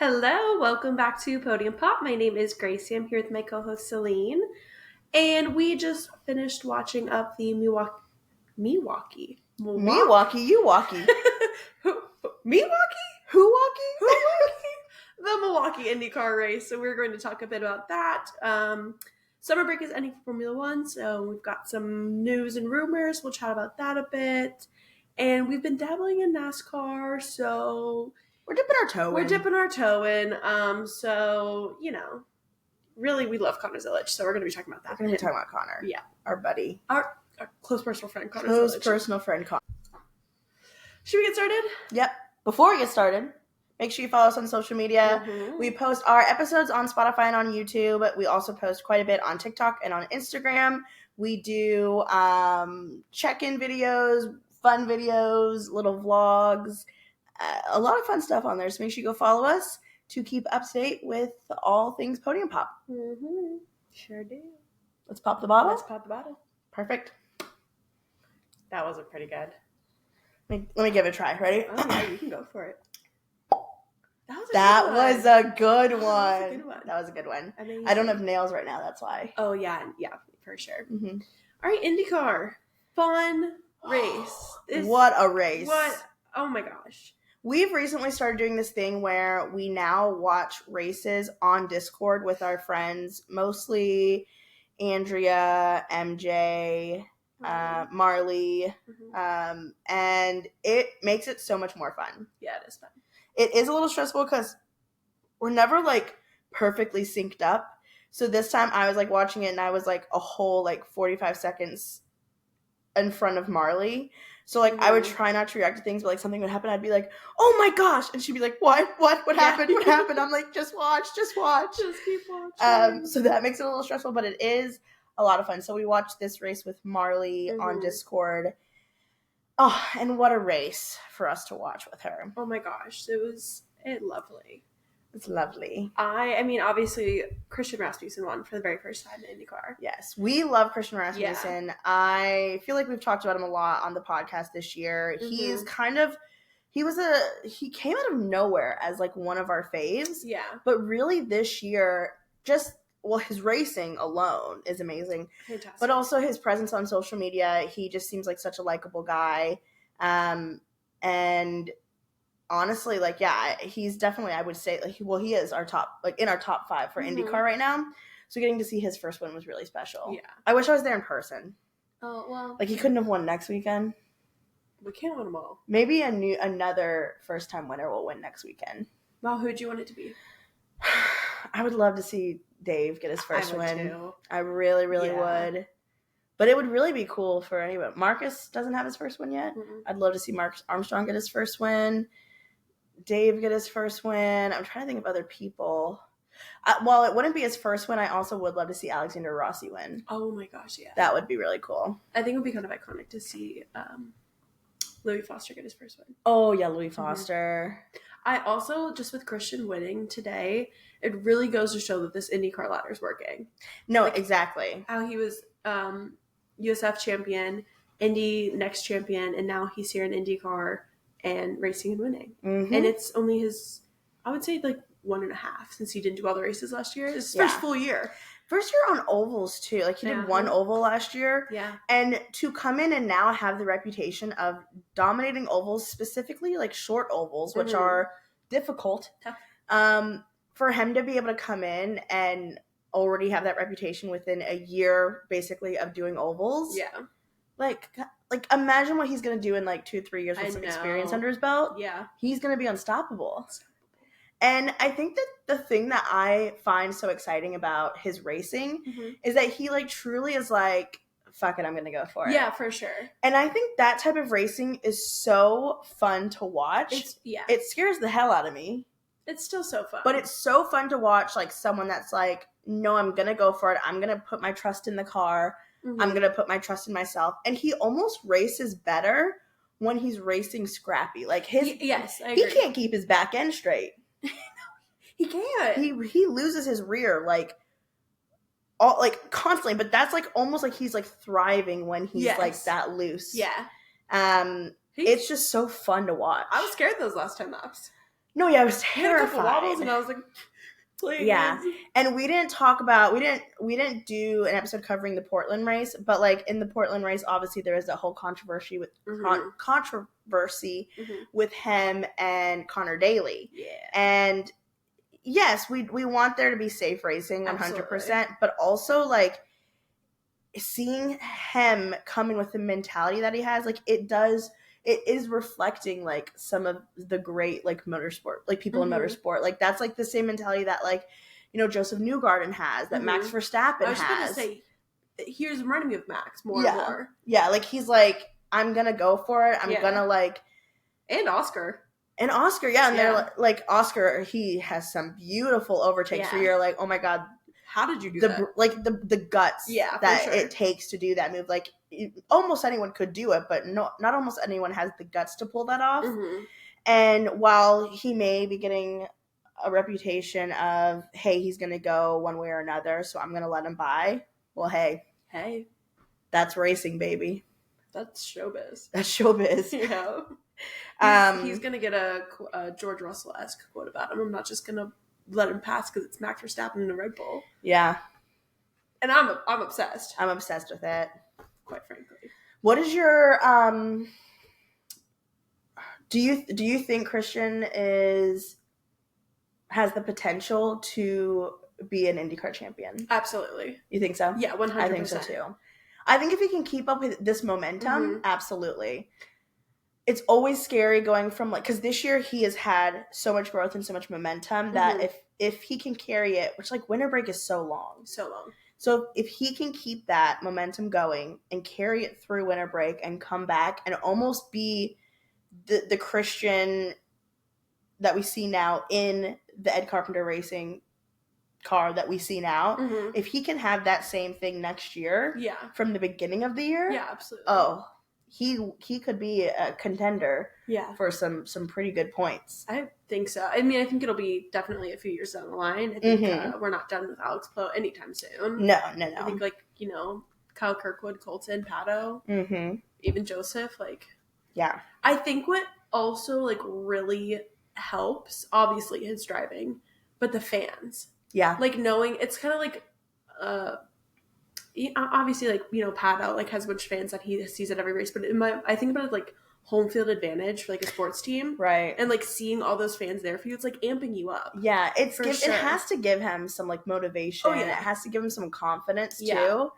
Hello, welcome back to Podium Pop. My name is Gracie. I'm here with my co-host Celine, and we just finished watching up the Milwaukee. You walkie. Milwaukee? Who walkie? The Milwaukee Indycar race. So we're going to talk a bit about that. Summer break is ending for Formula One, so we've got some news and rumors. We'll chat about that a bit. And we've been dabbling in NASCAR, so We're dipping our toe in. So, really we love Connor Zilisch, so we're going to be talking about that. We're going to be talking about Connor. Yeah. Our buddy. Our close personal friend, Connor Zilisch. Connor. Should we get started? Yep. Before we get started, make sure you follow us on social media. Mm-hmm. We post our episodes on Spotify and on YouTube. We also post quite a bit on TikTok and on Instagram. We do check-in videos, fun videos, little vlogs, a lot of fun stuff on there. So make sure you go follow us to keep up to date with all things Podium Pop. Mm-hmm. Sure do. Let's pop the bottle. Let's pop the bottle. Perfect. That wasn't pretty good. Let me give it a try. Ready? Oh, yeah, you can go for it. That was a good one. That was a good one. Amazing. I don't have nails right now, that's why. Oh, yeah, for sure. Mm-hmm. All right, IndyCar. Fun race. What a race. Oh, my gosh. We've recently started doing this thing where we now watch races on Discord with our friends, mostly Andrea, MJ, Marley, and it makes it so much more fun. Yeah, it is fun. It is a little stressful because we're never, perfectly synced up. So this time I was, watching it and I was, a whole, 45 seconds in front of Marley. So, I would try not to react to things, but, something would happen. I'd be like, oh, my gosh. And she'd be like, what happened? What happened? I'm like, just watch. Just keep watching. So that makes it a little stressful, but it is a lot of fun. So we watched this race with Marley on Discord. Oh, and what a race for us to watch with her. Oh, my gosh. It was lovely. It's lovely. I mean, obviously, Christian Rasmussen won for the very first time in IndyCar. Yes, we love Christian Rasmussen. Yeah. I feel like we've talked about him a lot on the podcast this year. Mm-hmm. He came out of nowhere as, one of our faves. Yeah. But really this year, his racing alone is amazing. Fantastic. But also his presence on social media, he just seems like such a likable guy. And honestly, he's definitely, I would say, he is our top, in our top 5 for IndyCar right now. So getting to see his first win was really special. Yeah. I wish I was there in person. Oh, well. He couldn't have won next weekend. We can't win them all. Maybe another first-time winner will win next weekend. Well, who'd you want it to be? I would love to see Dave get his first win. Too. I really, really would. But it would really be cool for anyone. Marcus doesn't have his first win yet. Mm-mm. I'd love to see Marcus Armstrong get his first win. Dave get his first win. I'm trying to think of other people. While it wouldn't be his first win, I also would love to see Alexander Rossi win. Oh my gosh, yeah. That would be really cool. I think it would be kind of iconic to see Louis Foster get his first win. Oh, yeah, Louis Foster. I also, just with Christian winning today, it really goes to show that this IndyCar ladder is working. No, exactly. How he was USF champion, IndyNXT champion, and now he's here in IndyCar and racing and winning. Mm-hmm. And it's only his, I would say, 1.5 since he didn't do all the races last year. It's his first full year. First year on ovals, too. He did one oval last year. Yeah. And to come in and now have the reputation of dominating ovals, specifically, short ovals, which are difficult. Tough. For him to be able to come in and already have that reputation within a year, basically, of doing ovals. Yeah. Imagine what he's going to do in 2-3 years with some experience under his belt. Yeah. He's going to be unstoppable. And I think that the thing that I find so exciting about his racing is that he truly is fuck it, I'm going to go for it. Yeah, for sure. And I think that type of racing is so fun to watch. It scares the hell out of me. It's still so fun. But it's so fun to watch someone that's no, I'm going to go for it. I'm going to put my trust in the car. Mm-hmm. I'm going to put my trust in myself. And he almost races better when he's racing scrappy. Yes, I agree. He can't keep his back end straight. He can't. He loses his rear constantly, but that's almost he's thriving when he's that loose. Yeah. It's just so fun to watch. I was scared those last 10 laps. No, yeah, I was He had a couple terrified. wobbles, and I was like, please. Yeah. And we didn't do an episode covering the Portland race, but like in the Portland race, obviously there is that whole controversy with with him and Connor Daly. Yeah. And yes, we want there to be safe racing 100%, Absolutely. but also like seeing him coming with the mentality that he has, like it is reflecting like some of the great like motorsport, like people in motorsport. Like that's like the same mentality that like, you know, Joseph Newgarden has, that Max Verstappen has. I was just going to say, here's reminding me of Max more and more. Yeah, like he's like, I'm going to go for it. I'm going to like... And Oscar. And Oscar, yeah. And they're like, Oscar, he has some beautiful overtakes where you're like, oh my God. How did you do that? Like the guts that it takes to do that move. Like almost anyone could do it, but not almost anyone has the guts to pull that off. And while he may be getting a reputation of, hey, he's going to go one way or another, so I'm going to let him by. Well, hey, that's racing, baby. That's showbiz. Yeah. He's going to get a George Russell-esque quote about him. I'm not just going to let him pass because it's Max Verstappen in a Red Bull. Yeah. And I'm obsessed. I'm obsessed with it. Quite frankly. What is your do you think Christian has the potential to be an IndyCar champion? Absolutely. You think so? Yeah, 100%. I think so too. I think if he can keep up with this momentum, absolutely. It's always scary going from like, because this year he has had so much growth and so much momentum that if he can carry it, which like winter break is so long. So if he can keep that momentum going and carry it through winter break and come back and almost be the Christian that we see now in the Ed Carpenter Racing car that we see now, if he can have that same thing next year from the beginning of the year, absolutely. Oh, he could be a contender for some pretty good points. I think so. I mean, I think it'll be definitely a few years down the line. I think we're not done with Alex Poe anytime soon. No. I think like, you know, Kyle Kirkwood, Colton, Pato, even Joseph, like... Yeah. I think what also like really helps, obviously his driving, but the fans. Yeah. Like knowing, it's kind of like... obviously, like, you know, Pato like has a bunch of fans that he sees at every race, but I think about it like home field advantage for like a sports team, right? And like seeing all those fans there for you, it's like amping you up. Yeah, it has to give him some like motivation. It has to give him some confidence too.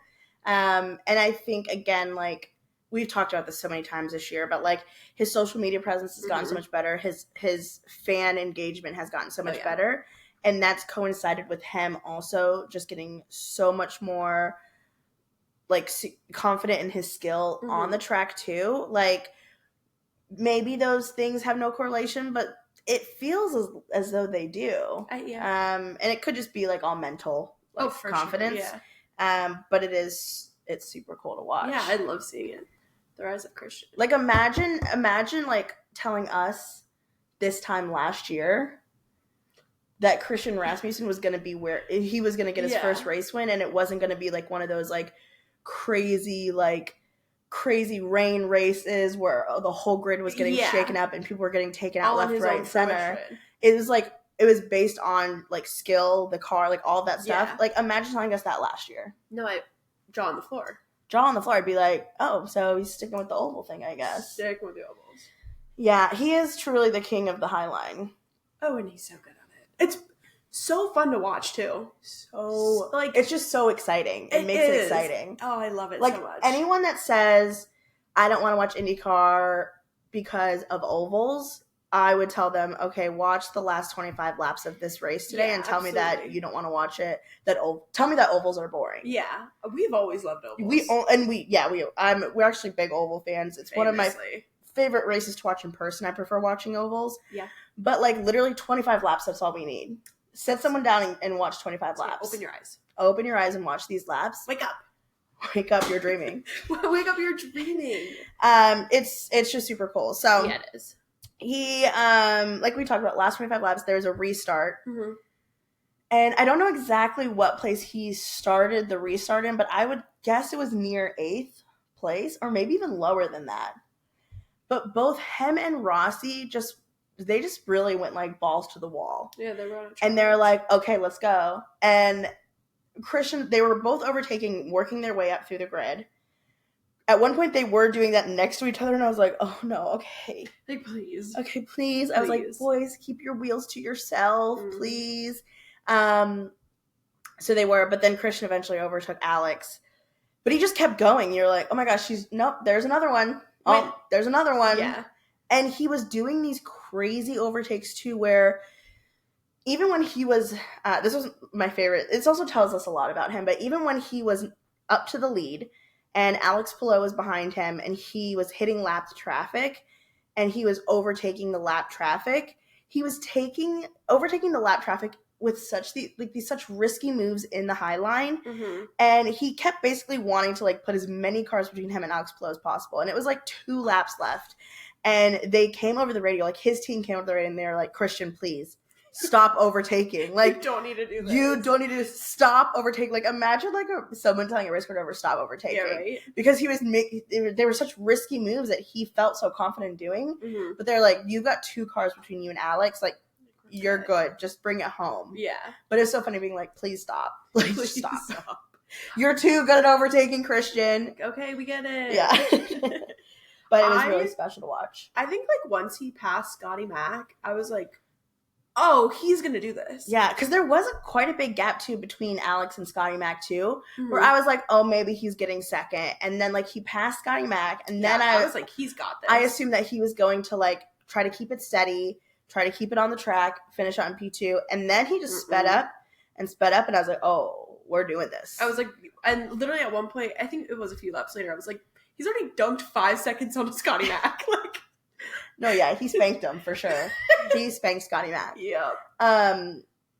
And I think again, like we've talked about this so many times this year, but like his social media presence has gotten so much better. His fan engagement has gotten so much better, and that's coincided with him also just getting so much more like confident in his skill on the track too. Like maybe those things have no correlation, but it feels as though they do. And it could just be like all mental confidence. Sure, yeah. But it's super cool to watch. Yeah, I love seeing it. The rise of Christian. Like imagine like telling us this time last year that Christian Rasmussen was going to be where he was going to get his first race win, and it wasn't going to be like one of those like crazy rain races where the whole grid was getting shaken up and people were getting taken out left, right, and center. It was based on like skill, the car, like all that stuff. Like imagine telling us that last year. No, jaw on the floor. I'd be like, oh, so he's sticking with the oval thing, I guess. Sticking with the ovals. Yeah, he is truly the king of the High Line. Oh, and he's so good at it. It's so fun to watch too. So like it's just so exciting. It makes it exciting. Oh, I love it like, so much. Anyone that says I don't want to watch IndyCar because of ovals, I would tell them, okay, watch the last 25 laps of this race today and tell me that you don't want to watch it. Tell me that ovals are boring. Yeah, we've always loved ovals. We're actually big oval fans. It's one of my favorite races to watch in person. I prefer watching ovals. Yeah, but like literally 25 laps, that's all we need. Sit someone down and watch 25 laps. Open your eyes. Open your eyes and watch these laps. Wake up. Wake up, you're dreaming. Wake up, you're dreaming. It's just super cool. So yeah, it is. He like we talked about, last 25 laps, there's a restart. And I don't know exactly what place he started the restart in, but I would guess it was near 8th place or maybe even lower than that. But both him and Rossi just they just really went like balls to the wall. Yeah, they were on a charge. And they're like, okay, let's go. And Christian, they were both overtaking, working their way up through the grid. At one point, they were doing that next to each other, and I was like, oh no, okay. Like, please. Okay, please. I was like, boys, keep your wheels to yourself, please. So they were, but then Christian eventually overtook Alex. But he just kept going. You're like, oh my gosh, nope, there's another one. Oh, there's another one. Yeah. And he was doing these crazy overtakes too, where even when he was, this was my favorite, it also tells us a lot about him, but even when he was up to the lead and Alex Palou was behind him and he was hitting lap traffic and he was overtaking the lap traffic, he was overtaking the lap traffic with these such risky moves in the high line. And he kept basically wanting to like put as many cars between him and Alex Palou as possible. And it was like 2 laps left. And they came over the radio, like his team came over the radio and they were like, Christian, please stop overtaking. Like, you don't need to do this. You don't need to stop overtaking. Like, imagine like someone telling a race car driver stop overtaking. Yeah, right. Because he was they were such risky moves that he felt so confident doing. But they're like, you've got 2 cars between you and Alex. Like, you're good. Just bring it home. Yeah. But it's so funny being like, please stop. Like, please stop. You're too good at overtaking, Christian. Okay, we get it. Yeah. But it was really special to watch. I think like once he passed Scotty Mac, I was like, oh, he's going to do this. Yeah, because there was quite a big gap, too, between Alex and Scotty Mac, too, where I was like, oh, maybe he's getting second. And then, like, he passed Scotty Mac, and then I was like, he's got this. I assumed that he was going to, like, try to keep it steady, try to keep it on the track, finish out in P2, and then he just sped up, and I was like, oh, we're doing this. I was like, and literally at one point, I think it was a few laps later, I was like, he's already dunked 5 seconds on Scotty Mac. Like, no, yeah, he spanked him for sure. He spanked Scotty Mac. Yeah.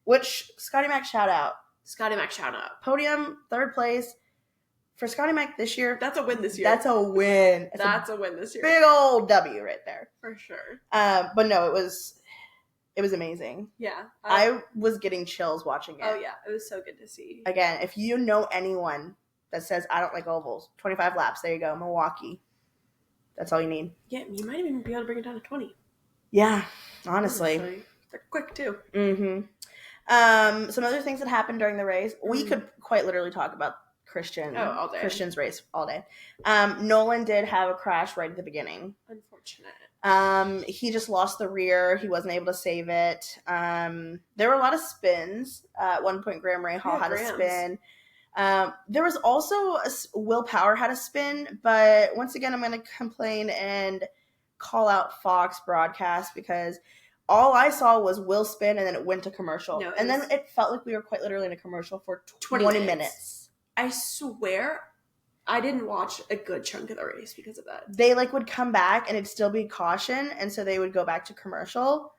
Which Scotty Mac shout out. Scotty Mac shout out. Podium, 3rd place for Scotty Mac this year. That's a win this year. That's a win. That's a win this year. Big old W right there. For sure. But no, it was amazing. Yeah. I was getting chills watching it. Oh yeah, it was so good to see. Again, if you know anyone that says I don't like ovals, 25 laps, there you go, Milwaukee. That's all you need. Yeah, you might even be able to bring it down to 20. Yeah, honestly. They're quick, too. Some other things that happened during the race. We could quite literally talk about all day. Christian's race all day. Nolan did have a crash right at the beginning. Unfortunate. He just lost the rear. He wasn't able to save it. There were a lot of spins. At one point, Graham Rahal had a spin. There was also Will Power had a spin, but once again, I'm going to complain and call out Fox broadcast because all I saw was Will spin and then it went to commercial. And then it felt like we were quite literally in a commercial for 20 minutes. I swear I didn't watch a good chunk of the race because of that. They like would come back and it'd still be caution, and so they would go back to commercial.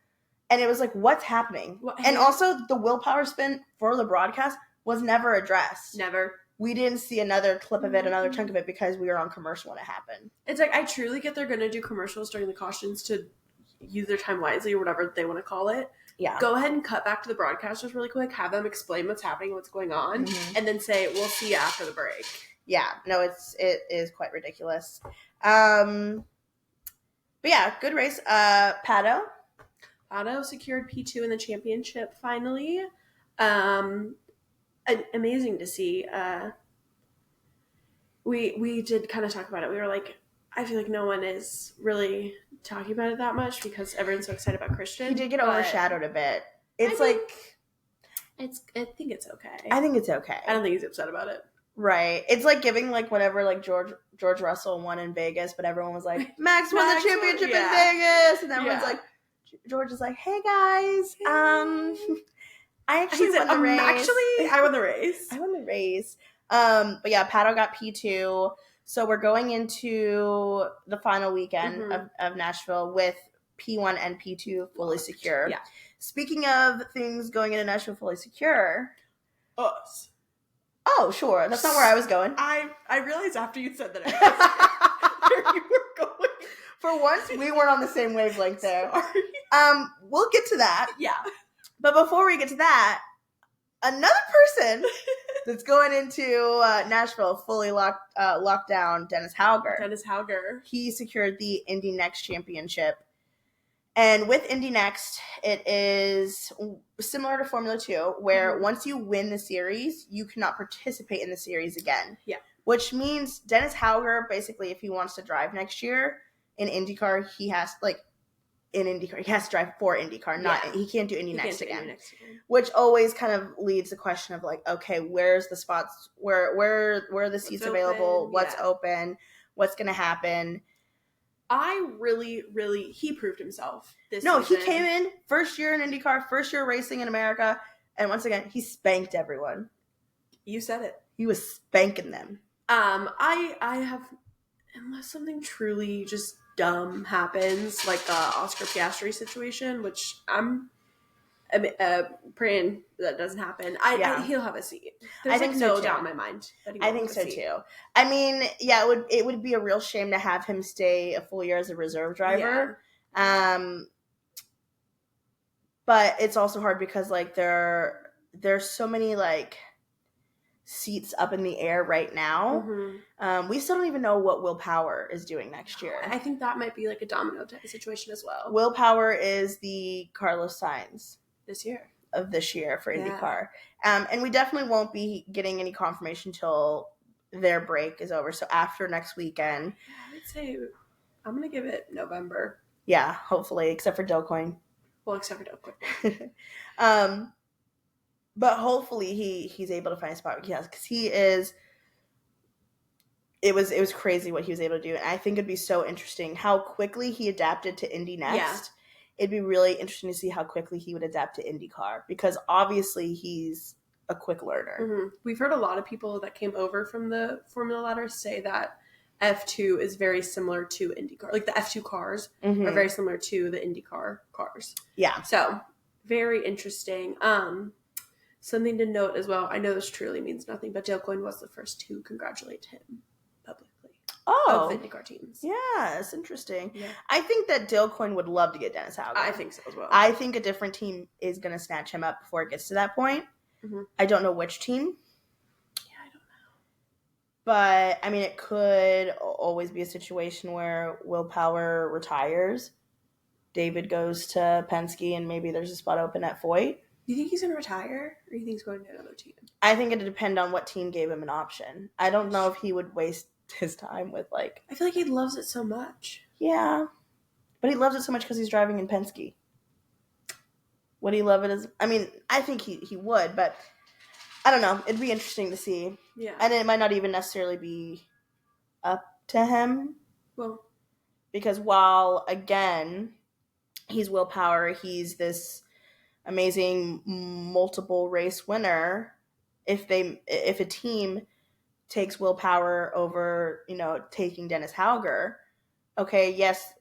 And it was like, what's happening? And also the Will Power spin for the broadcast was never addressed. Never. We didn't see another clip of it, another chunk of it, because we were on commercial when it happened. It's like, I truly get they're going to do commercials during the cautions to use their time wisely or whatever they want to call it. Yeah. Go ahead and cut back to the broadcasters really quick, have them explain what's happening, what's going on, and then say, we'll see you after the break. Yeah. No, it is quite ridiculous. But yeah, good race. Pato secured P2 in the championship finally. Amazing to see. We did kind of talk about it. We were like, I feel like no one is really talking about it that much because everyone's so excited about Christian. He did get overshadowed a bit. I think it's okay. I think it's okay. I don't think he's upset about it. Right. It's like giving like whenever like George Russell won in Vegas, but everyone was like, Max won the championship in Vegas, and everyone's like, George is like, hey guys, I actually won the race. I won the race. I won the race. But yeah, Pato got P2. So we're going into the final weekend of Nashville with P1 and P2 fully secure. Yeah. Speaking of things going into Nashville fully secure. Us. Oh, sure. That's not where I was going. I realized after you said that where you were going. For once, we weren't on the same wavelength there. Sorry. We'll get to that. Yeah. But before we get to that, another person that's going into Nashville fully locked down, Dennis Hauger. Dennis Hauger. He secured the IndyNXT championship. And with IndyNXT, it is similar to Formula 2, where once you win the series, you cannot participate in the series again. Yeah. Which means Dennis Hauger, basically, if he wants to drive next year in IndyCar, he has, he has to drive for IndyCar. He can't do IndyNXT again. Which always kind of leaves the question of, okay, where's the spots, where are the seats available, what's open, what's going to happen. I really, he proved himself this season. He came in, first year in IndyCar, first year racing in America, and once again, he spanked everyone. You said it. He was spanking them. I have, unless something truly just dumb happens, like the Oscar Piastri situation, which I'm praying that doesn't happen. He'll have a seat. There's no doubt in my mind that he will. I think so too. I mean, it would be a real shame to have him stay a full year as a reserve driver. Yeah. But it's also hard because there's so many seats up in the air right now. Mm-hmm. We still don't even know what Will Power is doing next year. I think that might be a domino type of situation as well. Will Power is the Carlos Sainz this year for IndyCar. And we definitely won't be getting any confirmation till their break is over. So after next weekend. I would say I'm going to give it November. Yeah, hopefully, except for Delcoin. Well, except for Delcoin. But hopefully he's able to find a spot. Yes, because he is. It was crazy what he was able to do. And I think it'd be so interesting how quickly he adapted to IndyNXT. Yeah. It'd be really interesting to see how quickly he would adapt to IndyCar because obviously he's a quick learner. Mm-hmm. We've heard a lot of people that came over from the Formula Ladder say that F2 is very similar to IndyCar. Like the F2 cars are very similar to the IndyCar cars. Yeah. So very interesting. Something to note as well. I know this truly means nothing, but Dale Coyne was the first to congratulate him publicly. Of the IndyCar teams. Yeah, it's interesting. Yeah. I think that Dale Coyne would love to get Dennis Hauger. I think so as well. I think a different team is going to snatch him up before it gets to that point. Mm-hmm. I don't know which team. Yeah, I don't know. But, I mean, it could always be a situation where Will Power retires, David goes to Penske, and maybe there's a spot open at Foyt. Do you think he's going to retire, or do you think he's going to another team? I think it would depend on what team gave him an option. I don't know if he would waste his time with I feel like he loves it so much. Yeah, but he loves it so much because he's driving in Penske. Would he love it as? I mean, I think he would, but I don't know. It'd be interesting to see. Yeah, and it might not even necessarily be up to him. Well, because while again, he's Will Power, he's this amazing multiple race winner. If a team takes Will Power over, taking Dennis Hauger, okay, yes,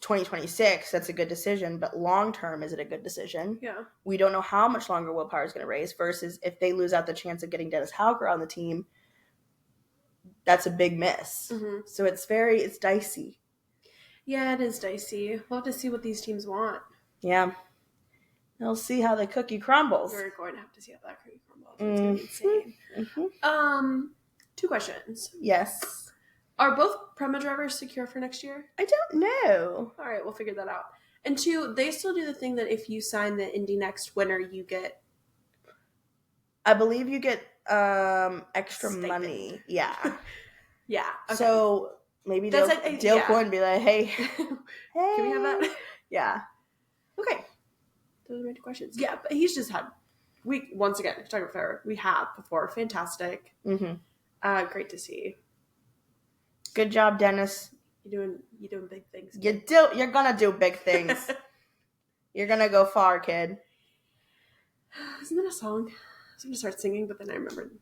2026, that's a good decision, but long term, is it a good decision? Yeah. We don't know how much longer Will Power is going to race versus if they lose out the chance of getting Dennis Hauger on the team, that's a big miss. Mm-hmm. So it's dicey. Yeah, it is dicey. We'll have to see what these teams want. Yeah. We'll see how the cookie crumbles. We're going to have to see how that cookie crumbles. It's going to be insane. Mm-hmm. 2 questions. Yes. Are both Prema drivers secure for next year? I don't know. All right, we'll figure that out. And 2, they still do the thing that if you sign the IndyNXT winner, you get... I believe you get extra money. Yeah. Yeah. Okay. So maybe Dale Coyne be like, hey. Can we have that? Yeah. Okay. Those are my 2 questions. Yeah, but he's just had... Once again, photographer, we have before. Fantastic. Mm-hmm. Great to see. Good job, Dennis. You're doing big things. You're gonna do big things. You're gonna go far, kid. Isn't that a song? I was gonna start singing, but then I remembered.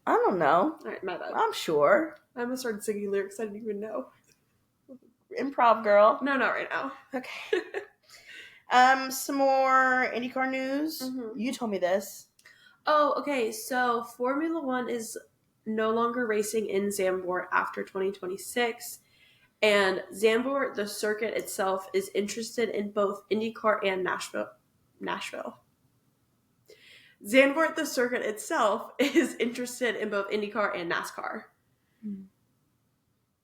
I don't know. All right, my bad. I'm sure. I almost started singing lyrics I didn't even know. Improv girl. No, not right now. Okay. Some more IndyCar news. Mm-hmm. You told me this. Oh, okay. So Formula One is no longer racing in Zandvoort after 2026. And Zandvoort, the circuit itself, is interested in both IndyCar and Nashville. Zandvoort, the circuit itself, is interested in both IndyCar and NASCAR.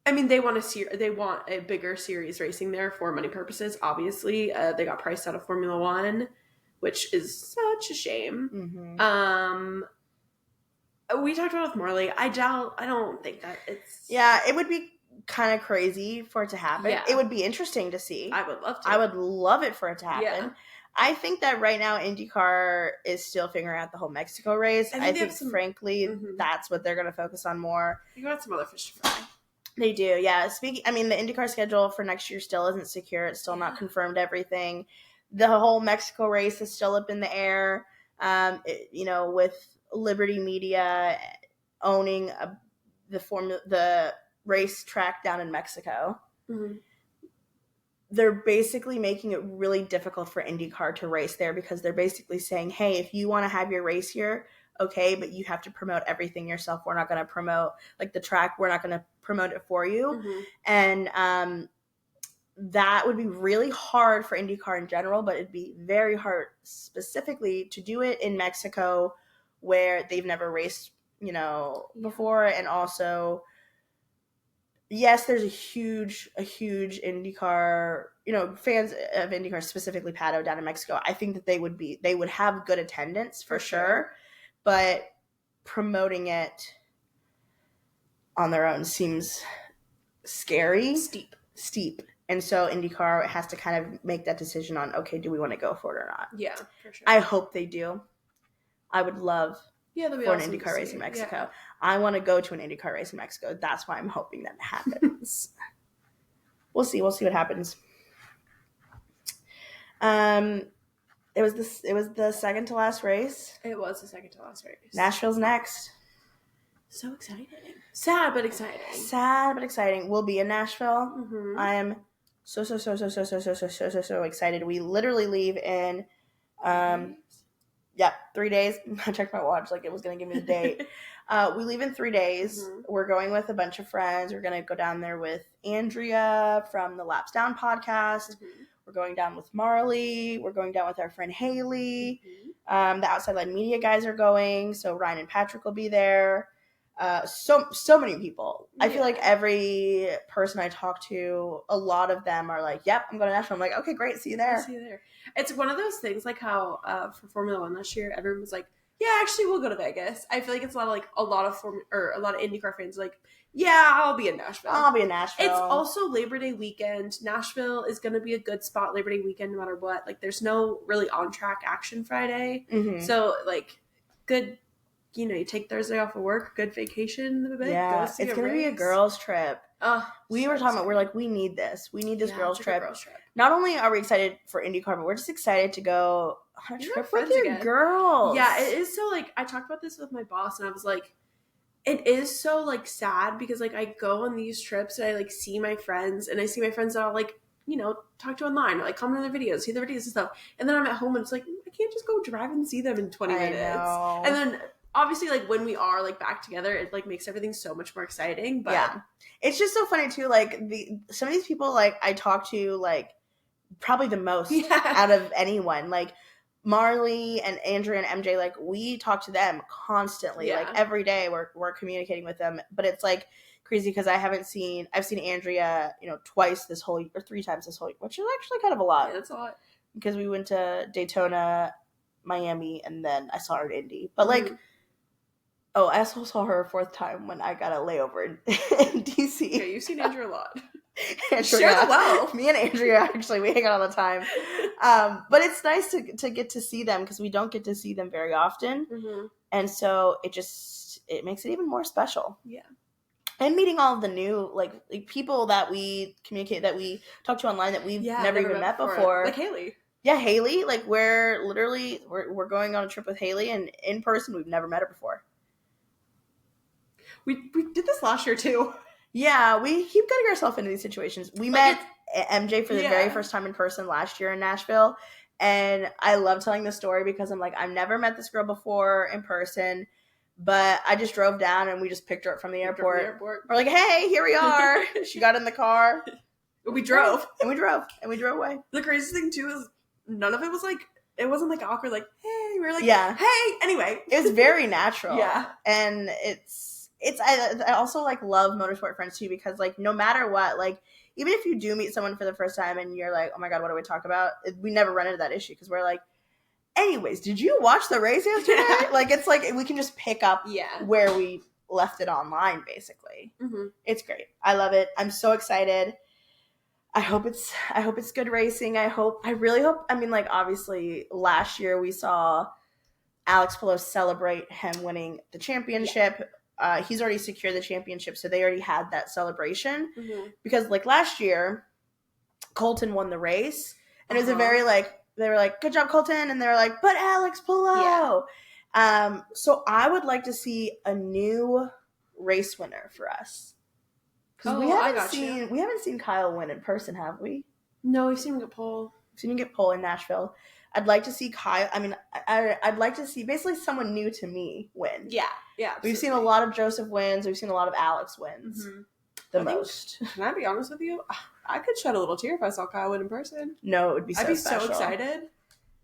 I mean, they want a bigger series racing there for money purposes. Obviously, they got priced out of Formula One, which is such a shame. Mm-hmm. We talked about it with Marley. I don't think that it's. Yeah, it would be kind of crazy for it to happen. Yeah. It would be interesting to see. I would love to. I would love it for it to happen. Yeah. I think that right now IndyCar is still figuring out the whole Mexico race. I think frankly, that's what they're going to focus on more. You got some other fish to fry. They do, yeah. The IndyCar schedule for next year still isn't secure. It's still not confirmed everything. The whole Mexico race is still up in the air. With Liberty Media owning the race track down in Mexico. Mm-hmm. They're basically making it really difficult for IndyCar to race there because they're basically saying, hey, if you want to have your race here, okay, but you have to promote everything yourself. We're not going to promote, like, the track. We're not going to promote it for you. Mm-hmm. And that would be really hard for IndyCar in general, but it'd be very hard specifically to do it in Mexico where they've never raced, before. And also, yes, there's a huge IndyCar, fans of IndyCar, specifically Pato down in Mexico. I think that they would have good attendance for sure, but promoting it on their own seems scary. Steep. And so IndyCar has to kind of make that decision on, okay, do we want to go for it or not? Yeah, for sure. I hope they do. I would love for awesome an IndyCar race in Mexico. Yeah. I want to go to an IndyCar race in Mexico. That's why I'm hoping that happens. We'll see. We'll see what happens. It was the second to last race. It was the second to last race. Nashville's next. So exciting. Sad but exciting. Sad but exciting. We'll be in Nashville. Mm-hmm. I am so excited. We literally leave in 3 days. I checked my watch like it was going to give me the date. We leave in 3 days. Mm-hmm. We're going with a bunch of friends. We're going to go down there with Andrea from the Laps Down podcast. Mm-hmm. We're going down with Marley. We're going down with our friend Haley. Mm-hmm. The Outside Line Media guys are going. So Ryan and Patrick will be there. So many people. Yeah. I feel like every person I talk to, a lot of them are like, yep, I'm going to Nashville. I'm like, okay, great. See you there. It's one of those things like how for Formula One last year, everyone was like, yeah, actually we'll go to Vegas. I feel like it's a lot of IndyCar fans like, yeah, I'll be in Nashville. It's also Labor Day weekend. Nashville is going to be a good spot Labor Day weekend no matter what. Like there's no really on-track action Friday. Mm-hmm. So like good, you take Thursday off of work, good vacation. Yeah, it's going to be a girls' trip. We were talking about, we're like, we need this. We need this girls' trip. Not only are we excited for IndyCar, but we're just excited to go on a trip with your girls. Yeah, it is so, like, I talked about this with my boss, and I was like, it is so, like, sad, because, like, I go on these trips, and I, like, see my friends, and I see my friends that I'll, like, talk to online, or, like, comment on their videos, see their videos and stuff, and then I'm at home, and it's like, I can't just go drive and see them in 20 minutes. Know. And then obviously, like, when we are, like, back together, it, like, makes everything so much more exciting, but yeah. It's just so funny, too, like, some of these people, like, I talk to, like, probably the most out of anyone, like, Marley and Andrea and MJ, like, we talk to them constantly, like, every day we're communicating with them, but it's, like, crazy, because I've seen Andrea, 3 times this whole year, which is actually kind of a lot. Yeah, that's a lot. Because we went to Daytona, Miami, and then I saw her at Indy, but, like, oh, I also saw her a 4th time when I got a layover in DC. Yeah, you've seen Andrea a lot. Share the wealth. Me and Andrea, actually, we hang out all the time. But it's nice to get to see them, because we don't get to see them very often. Mm-hmm. And so it makes it even more special. Yeah. And meeting all of the new, like people that we communicate, that we talk to online, that we've never even met before. Like Haley. Yeah, Haley. Like, we're going on a trip with Haley, and in person, we've never met her before. We did this last year, too. Yeah, we keep getting ourselves into these situations. We met MJ for the very first time in person last year in Nashville, and I love telling this story because I'm like, I've never met this girl before in person, but I just drove down and we just picked her up from the airport. We're like, hey, here we are. She got in the car. We drove. And we drove away. The craziest thing, too, is none of it was like, it wasn't like awkward, like, hey. We were like, yeah. Hey. Anyway. It was very natural. Yeah. And I also like love motorsport friends too, because like no matter what, like even if you do meet someone for the first time and you're like, oh my god, what do we talk about? We never run into that issue because we're like, anyways, did you watch the race yesterday? Yeah. Like it's like we can just pick up Yeah. where we left it online, basically. Mm-hmm. It's great. I love it. I'm so excited. I hope it's good racing. I really hope. I mean, like obviously last year we saw Alex Palou celebrate him winning the championship. Yeah. He's already secured the championship, so they already had that celebration. Mm-hmm. Because like last year, Colton won the race, and it was a very like, they were like, good job, Colton, and they were like, but Alex Palou. Yeah. So I would like to see a new race winner for us. Because we haven't seen Kyle win in person, have we? No, we've seen him get pole. We've seen him get pole in Nashville. I'd like to see Kyle. I mean, I'd like to see basically someone new to me win. Yeah, yeah. We've seen a lot of Joseph wins. We've seen a lot of Alex wins. Mm-hmm. The most. Can I be honest with you? I could shed a little tear if I saw Kyle win in person. No, it would be so special. I'd be so excited.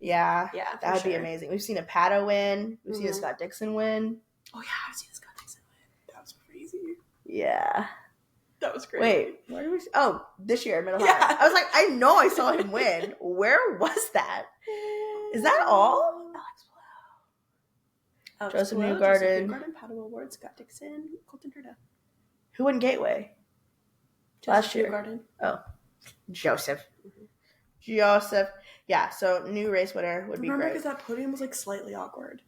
Yeah. Yeah, that would be amazing. We've seen a Pato win. We've seen a Scott Dixon win. Oh, yeah, I've seen a Scott Dixon win. That was crazy. Yeah. That was great. Wait, where did we see? Oh, this year, Mid-Ohio. Yeah. I was like, I know I saw him win. Where was that? Is that all? Joseph Newgarden. Pato Award, Scott Dixon, Colton Herta. Who won Gateway? Last year. Newgarden. Oh, Joseph. Mm-hmm. Joseph. Yeah, so new race winner would be great. Remember, because that podium was like slightly awkward.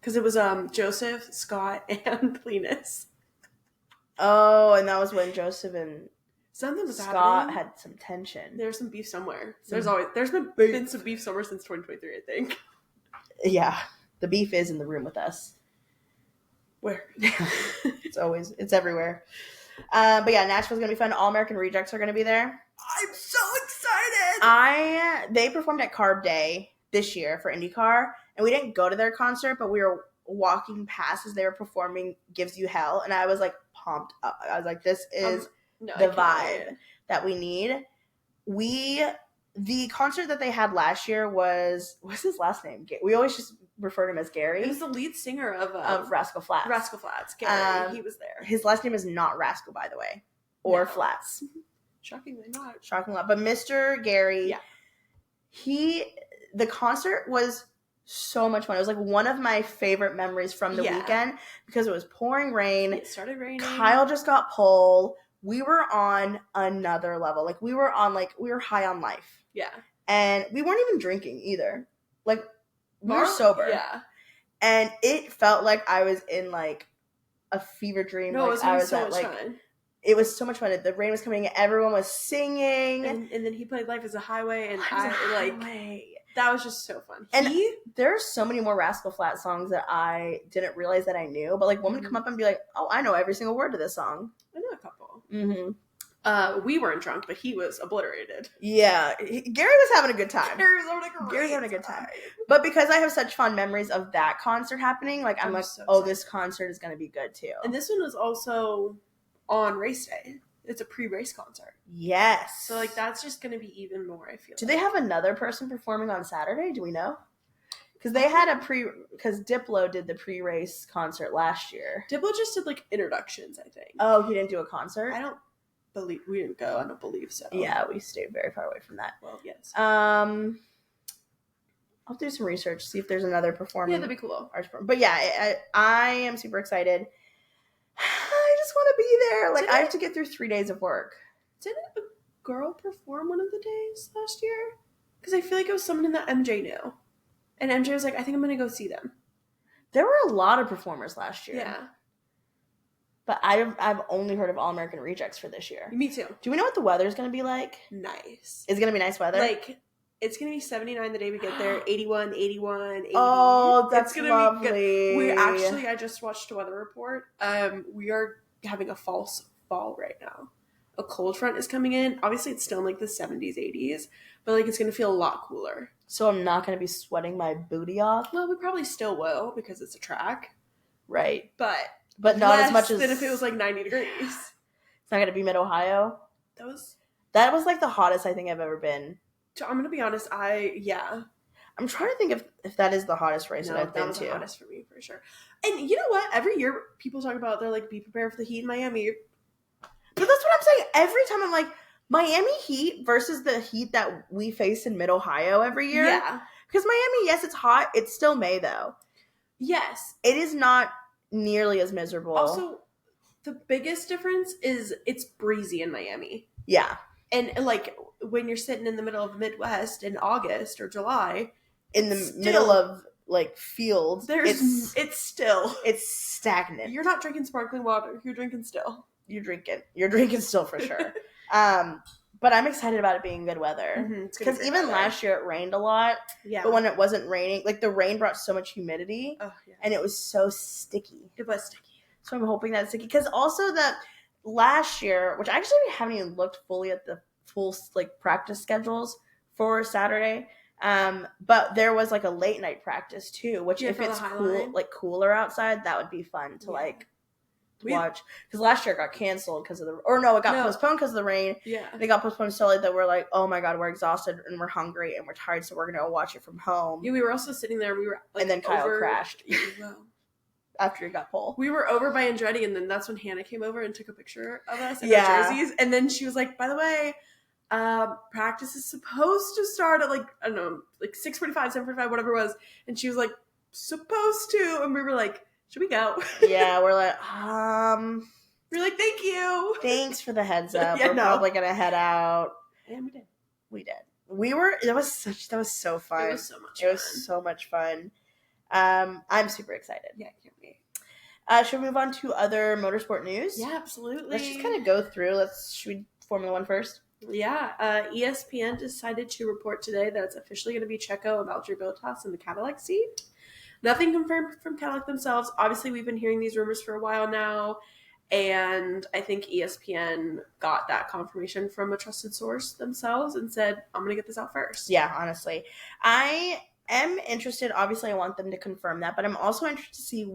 Because it was Joseph, Scott, and Linus. Oh, and that was when Joseph and something was Scott had some tension. There was some beef somewhere. There's been some beef somewhere since 2023, I think. Yeah, the beef is in the room with us. Where? It's everywhere. But yeah, Nashville's gonna be fun. All American Rejects are gonna be there. I'm so excited. They performed at Carb Day this year for IndyCar, and we didn't go to their concert, but we were walking past as they were performing Gives You Hell, and I was like pumped up. I was like, this is the vibe that we need. The concert that they had last year what's his last name? We always just refer to him as Gary. He was the lead singer of Rascal Flatts. Rascal Flatts. Gary, he was there. His last name is not Rascal, by the way, or Flatts. Shockingly not. Shocking lot. But Mr. Gary, the concert was so much fun. It was like one of my favorite memories from the weekend because it was pouring rain. It started raining. Kyle just got pole. We were on another level. Like we were high on life. Yeah. And we weren't even drinking either. Like we were sober. Yeah. And it felt like I was in like a fever dream. No, like it was so much fun. It was so much fun. The rain was coming in. Everyone was singing. And then he played Life is a Highway. And that was just so fun. And there are so many more Rascal Flatts songs that I didn't realize that I knew. But like, women come up and be like, "Oh, I know every single word to this song." I know a couple. Mm-hmm. We weren't drunk, but he was obliterated. Yeah, Gary was having a good time. Gary's having a good time. But because I have such fond memories of that concert happening, like I'm like, so this concert is going to be good too. And this one was also on race day. It's a pre-race concert. Yes. So, like, that's just going to be even more, I feel. Do they have another person performing on Saturday? Do we know? Because they had because Diplo did the pre-race concert last year. Diplo just did, like, introductions, I think. Oh, he didn't do a concert? We didn't go. I don't believe so. Yeah, we stayed very far away from that. Well, yes. I'll do some research, see if there's another performance. Yeah, that'd be cool. But yeah, I am super excited. I just want to be there. Like, I have to get through 3 days of work. Didn't a girl perform one of the days last year? Because I feel like it was someone that MJ knew. And MJ was like, I think I'm going to go see them. There were a lot of performers last year. Yeah. But I've only heard of All American Rejects for this year. Me too. Do we know what the weather's going to be like? Nice. Is it going to be nice weather? Like, it's going to be 79 the day we get there, 81, 80. Oh, that's gonna lovely. Be good. I just watched a weather report. We are having a false fall right now. A cold front is coming in. Obviously, it's still in like the 70s, 80s, but like it's going to feel a lot cooler. So I'm not going to be sweating my booty off? Well, we probably still will because it's a track. Right. But not as much as than if it was like 90 degrees. It's not going to be Mid-Ohio? That was like the hottest I think I've ever been. I'm going to be honest, I'm trying to think if that is the hottest race that I've been to. That was the hottest for me, for sure. And you know what? Every year people talk about, they're like, be prepared for the heat in Miami. But that's what I'm saying. Every time I'm like, Miami heat versus the heat that we face in Mid-Ohio every year. Yeah. Because Miami, yes, it's hot. It's still May, though. Yes. It is not nearly as miserable. Also, the biggest difference is it's breezy in Miami. Yeah. And like when you're sitting in the middle of the Midwest in August or July, in the middle of like fields, it's still stagnant. You're not drinking sparkling water. You're drinking still. You're drinking still for sure. But I'm excited about it being good weather. Because even last year it rained a lot. Yeah. But when it wasn't raining, like the rain brought so much humidity. Oh, yeah. And it was so sticky. It was sticky. So I'm hoping that's sticky. Because also that last year, which actually we haven't even looked fully at the full like practice schedules for Saturday. But there was like a late night practice too, which if it's cool, like cooler outside, that would be fun to watch. Because last year it got canceled because of it got postponed because of the rain. Yeah. They got postponed so late that we're like, oh my god, we're exhausted and we're hungry and we're tired, so we're gonna watch it from home. Yeah, we were also sitting there. We were like, and then Kyle crashed. Wow. After he got pole. We were over by Andretti, and then that's when Hannah came over and took a picture of us in our jerseys. And then she was like, by the way, practice is supposed to start at like, I don't know, like 6:45, 7:45, whatever it was. And she was like, supposed to. And we were like, should we go? Yeah, we're like, we're like, thank you. Thanks for the heads up. Yeah, we're probably gonna head out. And we did. We did. That was so fun. It was so much fun. It was so much fun. I'm super excited. Yeah, I can't wait. Should we move on to other motorsport news? Yeah, absolutely. Let's just kind of go through. Should we Formula One first? Yeah, ESPN decided to report today that it's officially going to be Checo and Valtteri Bottas in the Cadillac seat. Nothing confirmed from Cadillac themselves. Obviously, we've been hearing these rumors for a while now, and I think ESPN got that confirmation from a trusted source themselves and said, I'm going to get this out first. Yeah, honestly. I am interested. Obviously, I want them to confirm that, but I'm also interested to see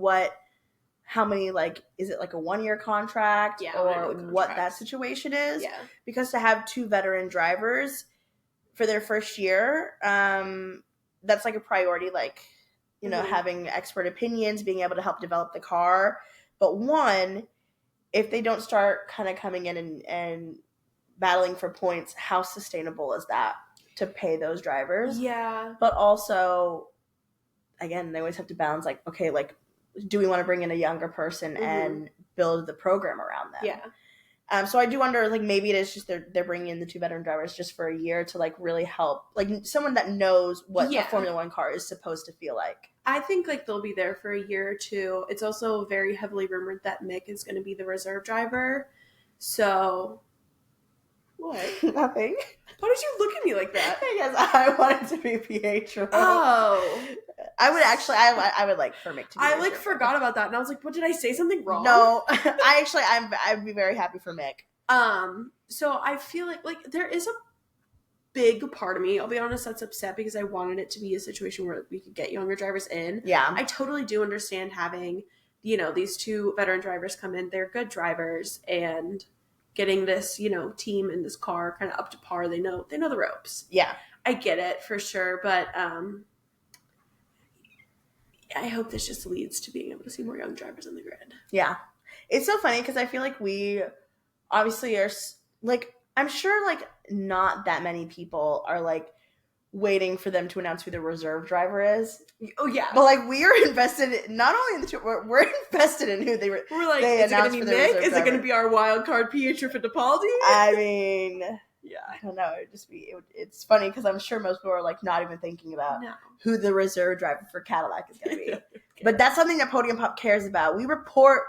how many, like, is it like a 1-year contract or what that situation is? Yeah. Because to have 2 veteran drivers for their first year, that's like a priority, like, you know, having expert opinions, being able to help develop the car. But one, if they don't start kind of coming in and battling for points, how sustainable is that to pay those drivers? Yeah. But also, again, they always have to balance, like, okay, like, do we want to bring in a younger person and build the program around them? Yeah. So I do wonder, like, maybe it is just they're bringing in the 2 veteran drivers just for a year to, like, really help, like, someone that knows what a Formula One car is supposed to feel like. I think, like, they'll be there for a year or two. It's also very heavily rumored that Mick is going to be the reserve driver. So, what? Nothing. Why did you look at me like that? Because I wanted to be Pietro. Oh. I would like for Mick to be I, like, forgot about that. And I was like, what, did I say something wrong? No. I'd be very happy for Mick. So I feel like there is a big part of me, I'll be honest, that's upset because I wanted it to be a situation where we could get younger drivers in. Yeah. I totally do understand having, you know, these 2 veteran drivers come in. They're good drivers, and getting this, you know, team in this car kind of up to par. They know the ropes. Yeah. I get it for sure, but I hope this just leads to being able to see more young drivers on the grid. Yeah. It's so funny because I feel like we obviously are, like, I'm sure, like, not that many people are, like, waiting for them to announce who the reserve driver is. Oh, yeah. But, like, we are invested, not only in the 2, we're invested in who we're like, is it going to be Mick? Is it going to be our wild card Pietro Fittipaldi? I mean, yeah, I don't know. It's funny because I'm sure most people are, like, not even thinking about who the reserve driver for Cadillac is going to be. Okay. But that's something that Podium Pop cares about. We report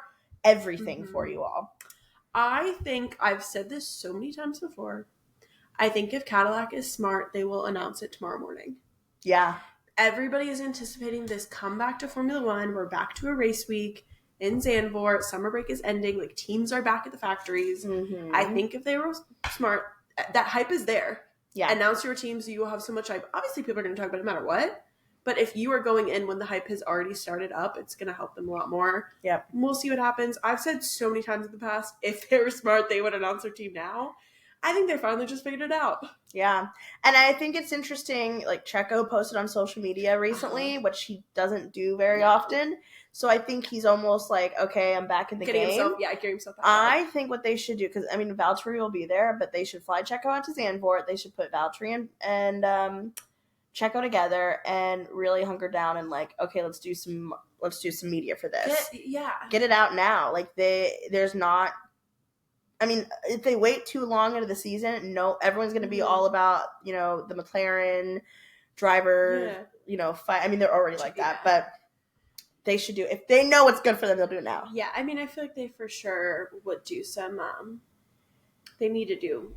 everything for you all. I think I've said this so many times before. I think if Cadillac is smart, they will announce it tomorrow morning. Yeah. Everybody is anticipating this comeback to Formula One. We're back to a race week in Zandvoort. Summer break is ending. Like, teams are back at the factories. Mm-hmm. I think if they were smart, that hype is there. Yeah. Announce your team so you will have so much hype. Obviously, people are going to talk about it no matter what. But if you are going in when the hype has already started up, it's going to help them a lot more. Yep. We'll see what happens. I've said so many times in the past, if they were smart, they would announce their team now. I think they finally just figured it out. Yeah. And I think it's interesting, like Checo posted on social media recently, which he doesn't do very often. So I think he's almost like, okay, I'm back in the game. Getting himself back I think what they should do, because, I mean, Valtteri will be there, but they should fly Checo out to Zandvoort. They should put Valtteri and Checo together and really hunker down and like, okay, let's do some media for this. Get it out now. Like there's not. I mean, if they wait too long into the season, everyone's going to be all about, the McLaren driver, fight. I mean, they're already like that, but they should do, if they know what's good for them, they'll do it now. Yeah, I mean, I feel like they for sure would do some, they need to do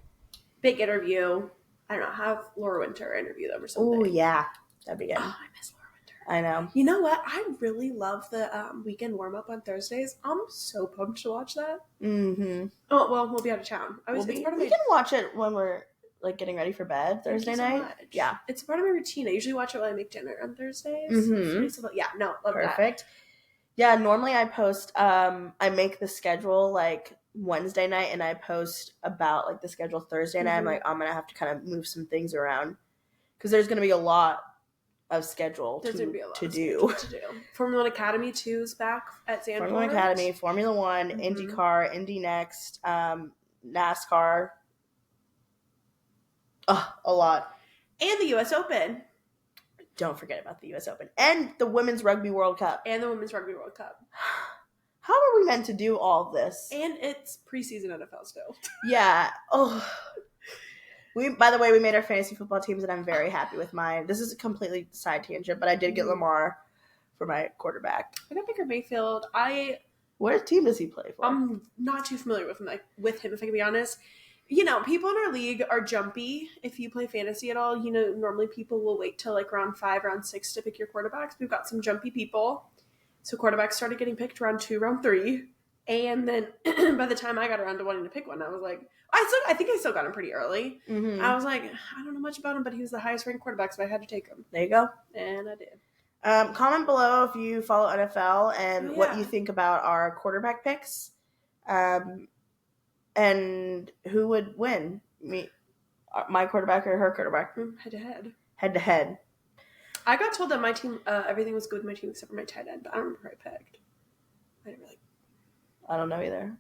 big interview. I don't know, have Laura Winter interview them or something. Oh, yeah. That'd be good. Oh, I miss Laura Winter. I know. You know what? I really love the weekend warm-up on Thursdays. I'm so pumped to watch that. Mm-hmm. Oh, well, we'll be out of town. We can watch it when we're, like, getting ready for bed Thursday night. Much. Yeah. It's part of my routine. I usually watch it while I make dinner on Thursdays. Mm-hmm. Yeah, no, love that. Perfect. Yeah, normally I post, I make the schedule, like, Wednesday night, and I post about, like, the schedule Thursday night. I'm like, I'm going to have to kind of move some things around, because there's going to be a lot of schedule to do. Formula 1 Academy 2 is back at Zandvoort. Formula 1 Academy, Formula 1, IndyCar, IndyNXT, NASCAR. A lot. And the U.S. Open. Don't forget about the U.S. Open. And the Women's Rugby World Cup. How are we meant to do all this? And it's preseason NFL still. Yeah. Oh. By the way, we made our fantasy football teams, and I'm very happy with mine. This is a completely side tangent, but I did get Lamar for my quarterback. I got Baker Mayfield. What team does he play for? I'm not too familiar with him, if I can be honest. People in our league are jumpy. If you play fantasy at all, normally people will wait till like round 5, round 6 to pick your quarterbacks. We've got some jumpy people. So quarterbacks started getting picked round 2, round 3. And then by the time I got around to wanting to pick one, I was like, I think I still got him pretty early. Mm-hmm. I was like, I don't know much about him, but he was the highest ranked quarterback, so I had to take him. There you go. And I did. Comment below if you follow NFL and what you think about our quarterback picks. And who would win? My quarterback or her quarterback? Head to head. Head to head. I got told that my team, everything was good with my team except for my tight end, but I don't remember who I picked. I don't know either.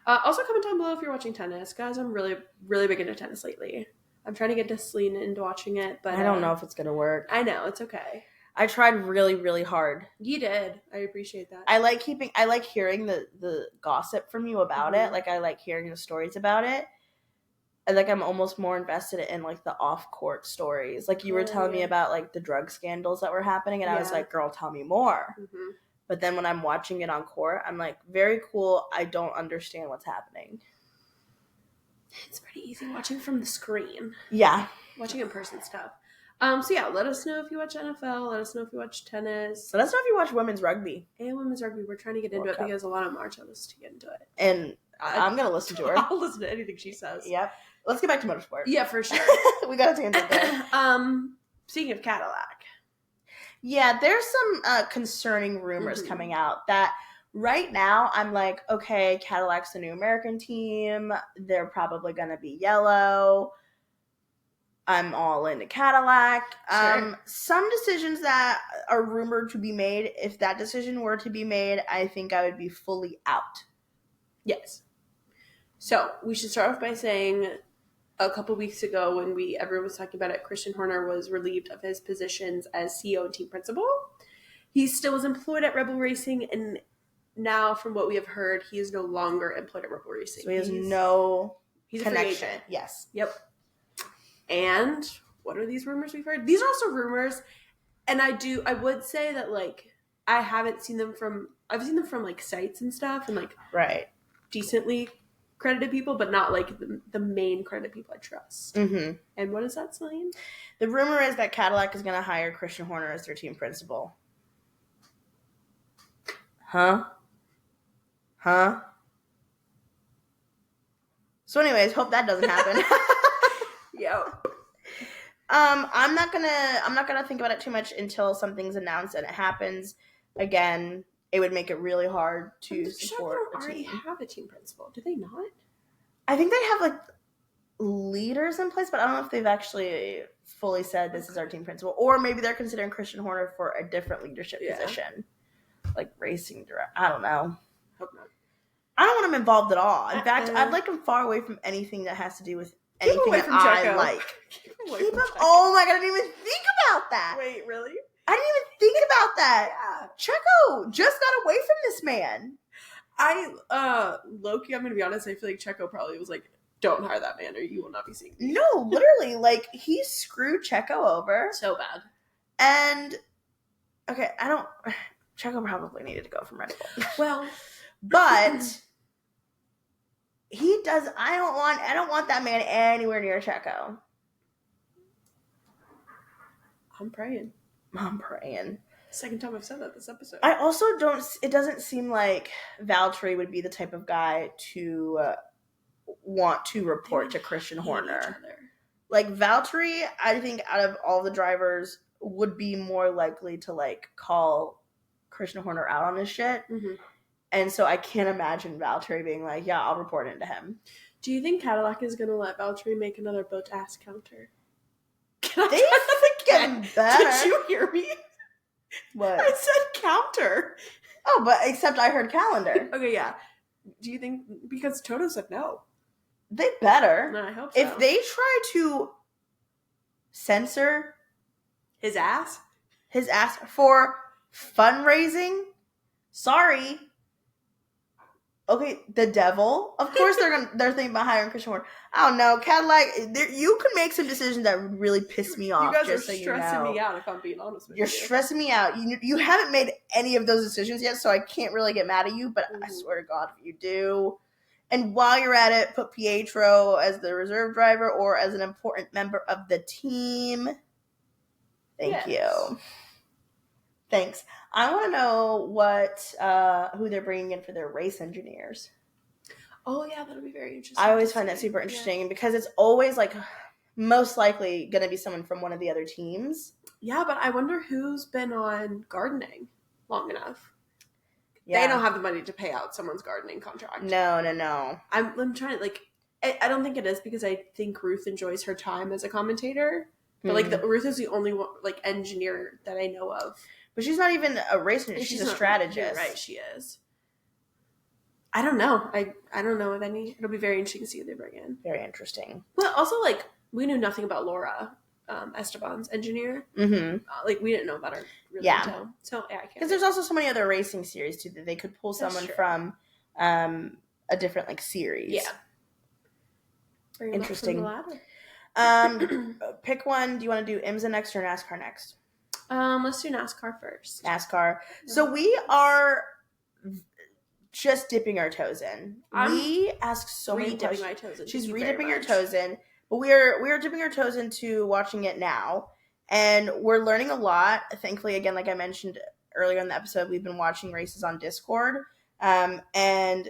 Also, comment down below if you're watching tennis. Guys, I'm really, really big into tennis lately. I'm trying to get Celine into watching it, but I don't know if it's going to work. I know, it's okay. I tried really, really hard. You did. I appreciate that. I like hearing the gossip from you about it. Like, I like hearing the stories about it. And, like, I'm almost more invested in, like, the off-court stories. Like, you were telling me about, like, the drug scandals that were happening, and I was like, girl, tell me more. Mm-hmm. But then when I'm watching it on court, I'm like, very cool. I don't understand what's happening. It's pretty easy watching from the screen. Yeah. Watching in-person stuff. So yeah, let us know if you watch NFL. Let us know if you watch tennis. Let us know if you watch women's rugby. And women's rugby. We're trying to get into it because a lot of March us to get into it. And I'm going to listen to her. I'll listen to anything she says. Yep. Let's get back to motorsport. Yeah, for sure. We got a tangent there. Speaking of Cadillac. Yeah, there's some concerning rumors coming out that right now I'm like, okay, Cadillac's the new American team. They're probably going to be yellow. I'm all into Cadillac. Sure. Some decisions that are rumored to be made, if that decision were to be made, I think I would be fully out. Yes. So we should start off by saying a couple weeks ago when everyone was talking about it, Christian Horner was relieved of his positions as CEO and team principal. He still was employed at Rebel Racing, and now from what we have heard, he is no longer employed at Rebel Racing. So he has no he's connection. A free agent. Yes. Yep. And what are these rumors we've heard? These are also rumors, and I would say that, like, I've seen them from like sites and stuff, and like decently credited people, but not like the main credited people I trust. Mm-hmm. And what is that, Celine? The rumor is that Cadillac is going to hire Christian Horner as their team principal. Huh? So anyways, hope that doesn't happen. Yo. I'm not gonna think about it too much until something's announced and it happens. Again, it would make it really hard to support. They already have a team principal, do they not? I think they have leaders in place, but I don't know if they've actually fully said this is our team principal, or maybe they're considering Christian Horner for a different leadership position, like racing director. I don't know. Hope not. I don't want him involved at all. In fact, I'd like him far away from anything that has to do with anything that I like. Keep him. Oh my god, I didn't even think about that. Wait, really? I didn't even think about that. Yeah. Checo just got away from this man. Loki, I'm gonna be honest, I feel like Checo probably was like, don't hire that man or you will not be seeing me. No, literally, like, he screwed Checo over. So bad. And, okay, Checo probably needed to go from Red Bull. Well, but I don't want that man anywhere near Checo. I'm praying. Second time I've said that this episode. I also it doesn't seem like Valtteri would be the type of guy to want to report to Christian Horner. Like, Valtteri, I think out of all the drivers, would be more likely to, like, call Christian Horner out on his shit. Mm-hmm. And so I can't imagine Valtteri being like, yeah, I'll report into him. Do you think Cadillac is going to let Valtteri make another Bottas counter? They've getting better. Did you hear me? What? I said counter. Oh, but except I heard calendar. Okay, yeah. Do you think, because Toto said no. They better. No, I hope so. If they try to censor his ass for fundraising, sorry. Okay, the devil. Of course they're thinking about hiring Christian Horner. I don't know, Cadillac. You can make some decisions that really piss me off. You guys are stressing me out. If I'm being honest with you, you're stressing me out. You haven't made any of those decisions yet, so I can't really get mad at you. But I swear to God, if you do, and while you're at it, put Pietro as the reserve driver or as an important member of the team. Thank you. Thanks. I want to know who they're bringing in for their race engineers. Oh, yeah, that'll be very interesting. I always find that super interesting because it's always, like, most likely going to be someone from one of the other teams. Yeah, but I wonder who's been on gardening long enough. Yeah. They don't have the money to pay out someone's gardening contract. No. I'm trying to, like, I don't think it is because I think Ruth enjoys her time as a commentator. But, like, Ruth is the only one, like, engineer that I know of. But she's not even a race engineer. She's a strategist. You're right, she is. I don't know. I don't know of any. It'll be very interesting to see who they bring in. Very interesting. But also, like, we knew nothing about Laura Esteban's engineer. Mm-hmm. Like, we didn't know about her really until. So, yeah, I can't. Because there's also so many other racing series, too, that they could pull someone from a different, like, series. Yeah. Bring interesting. Pick one. Do you want to do IMSA next or NASCAR next? Let's do NASCAR first. NASCAR. So we are just dipping our toes in. We ask so many questions. My toes in. She's re-dipping her toes in. But we are dipping our toes into watching it now. And we're learning a lot. Thankfully, again, like I mentioned earlier in the episode, we've been watching races on Discord. And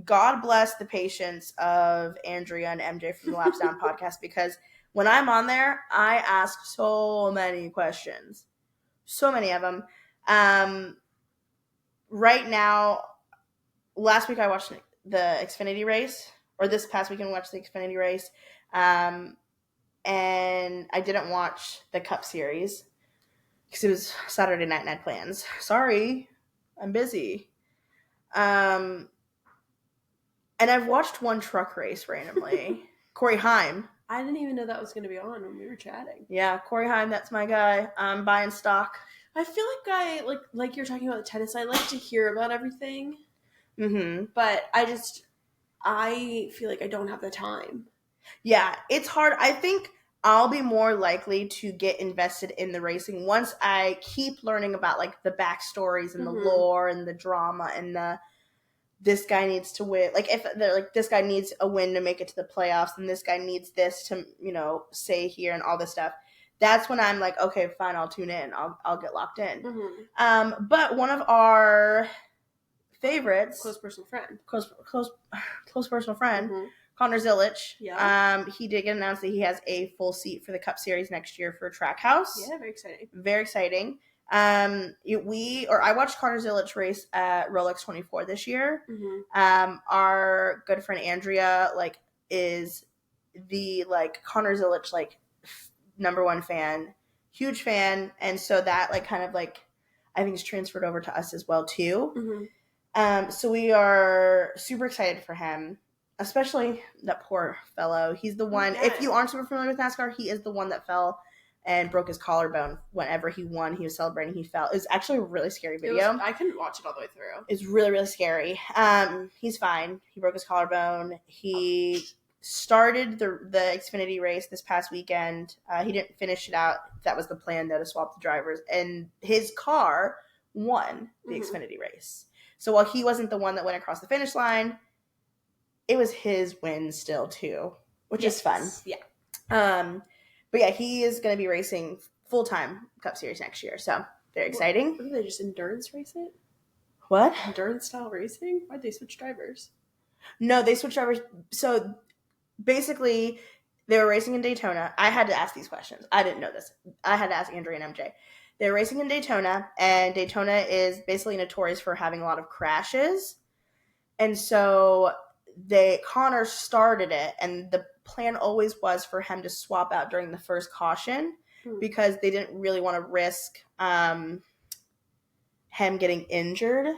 God bless the patience of Andrea and MJ from the Laps Down podcast, because when I'm on there, I ask so many questions. So many of them. Right now, last week I watched the Xfinity race, or this past weekend I watched the Xfinity race. And I didn't watch the Cup Series because it was Saturday night and I had plans. Sorry, I'm busy. And I've watched one truck race randomly. Corey Haim. I didn't even know that was going to be on when we were chatting. Yeah, Corey Haim, that's my guy. I'm buying stock. I feel like you're talking about the tennis. I like to hear about everything. Mm-hmm. But I feel like I don't have the time. Yeah, it's hard. I think I'll be more likely to get invested in the racing once I keep learning about, like, the backstories and the lore and the drama and this guy needs to win. Like, if they're like, this guy needs a win to make it to the playoffs and this guy needs this to, say here and all this stuff. That's when I'm like, okay, fine, I'll tune in. I'll get locked in. Mm-hmm. But one of our favorites, close personal friend, mm-hmm. Connor Zilisch. Yeah. He did get announced that he has a full seat for the Cup Series next year for Trackhouse. Yeah, very exciting. Very exciting. I watched Connor Zilisch race at Rolex 24 this year. Mm-hmm. Our good friend Andrea, is the like Connor Zilisch like number one fan, huge fan, and so that like kind of like I think is transferred over to us as well too. Mm-hmm. So we are super excited for him, especially that poor fellow. He's the one. Yeah. If you aren't super familiar with NASCAR, he is the one that fell and broke his collarbone whenever he won. He was celebrating. He fell. It was actually a really scary video. I couldn't watch it all the way through. It's really, really scary. He's fine. He broke his collarbone. He started the Xfinity race this past weekend. He didn't finish it out. That was the plan, though, to swap the drivers. And his car won the Xfinity race. So while he wasn't the one that went across the finish line, it was his win still, too, which is fun. Yeah. But yeah, he is going to be racing full-time Cup Series next year. So very exciting. What, did they just endurance race it? What? Endurance style racing? Why'd they switch drivers? No, they switched drivers. So basically, they were racing in Daytona. I had to ask these questions. I didn't know this. I had to ask Andrea and MJ. They were racing in Daytona, and Daytona is basically notorious for having a lot of crashes. And so Connor started it, and the plan always was for him to swap out during the first caution because they didn't really want to risk him getting injured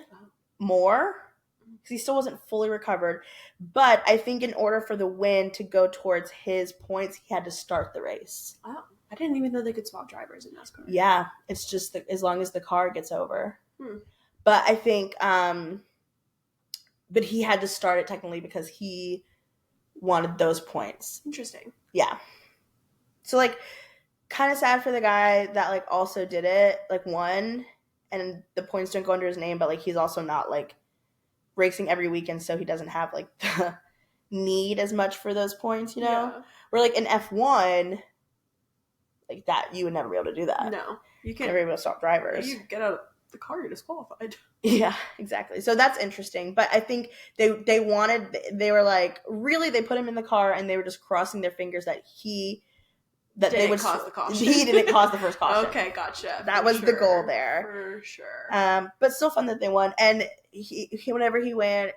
more because he still wasn't fully recovered. But I think in order for the win to go towards his points, he had to start the race. Oh, I didn't even know they could swap drivers in NASCAR. Yeah, it's just as long as the car gets over. But I think, but he had to start it technically because he wanted those points. Interesting. Yeah. So like, kind of sad for the guy that like also did it, like won, and the points don't go under his name, but like he's also not like racing every weekend, so he doesn't have like the need as much for those points, you know? Yeah. Where like in F1, like that, you would never be able to do that. No. You can't. Never be able to stop drivers. You get out of the car, you're disqualified. Yeah, exactly. So that's interesting. But I think they were like, really, they put him in the car and they were just crossing their fingers that he didn't cause the first caution. Okay, gotcha. That was the goal there. For sure. But still fun that they won. And he whenever he won,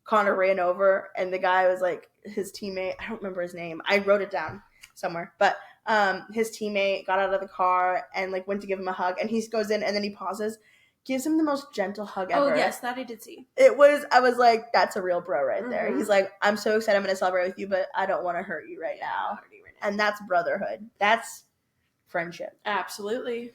Connor ran over, and the guy was like his teammate. I don't remember his name. I wrote it down somewhere, but his teammate got out of the car and like went to give him a hug, and he goes in and then he pauses, gives him the most gentle hug ever. Oh yes, that I did see. I was like, that's a real bro right there. He's like, I'm so excited, I'm gonna celebrate with you, but I don't want to hurt you right now. And that's brotherhood. That's friendship. Absolutely.